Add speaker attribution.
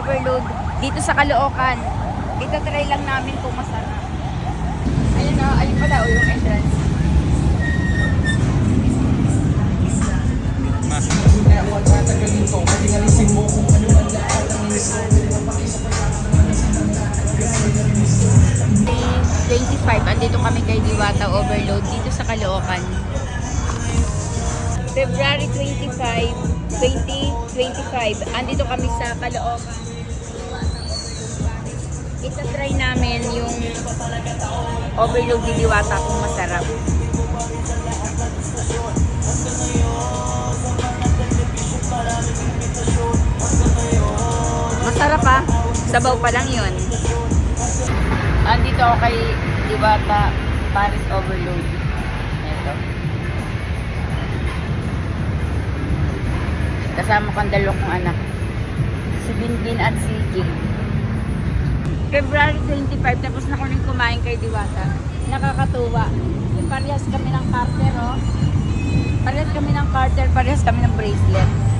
Speaker 1: Overload dito sa Caloocan. Ito try lang namin kung masarap. Ayun o, ayun pala o yung entrance.
Speaker 2: Kaya huwag tatagalin ko, pwedeng alisin mo kung ano ang lahat ang inisip.
Speaker 1: 25, andito kami kay Diwata Overload dito sa Caloocan. February 25, 2025, andito kami sa Caloocan. Ita-try namin yung Overload ni Diwata kung masarap. Masarap ah. Sabaw pa lang yun. Andito ako kay Diwata Paris Overload. Ito. Kasama kong dalawang kong anak. Si Binbin at si Jing. February 25, tapos na ko rin kumain kay Diwata. Nakakatuwa. Yung parehas kami ng Carter, oh. Parehas kami ng Carter, parehas kami ng bracelet.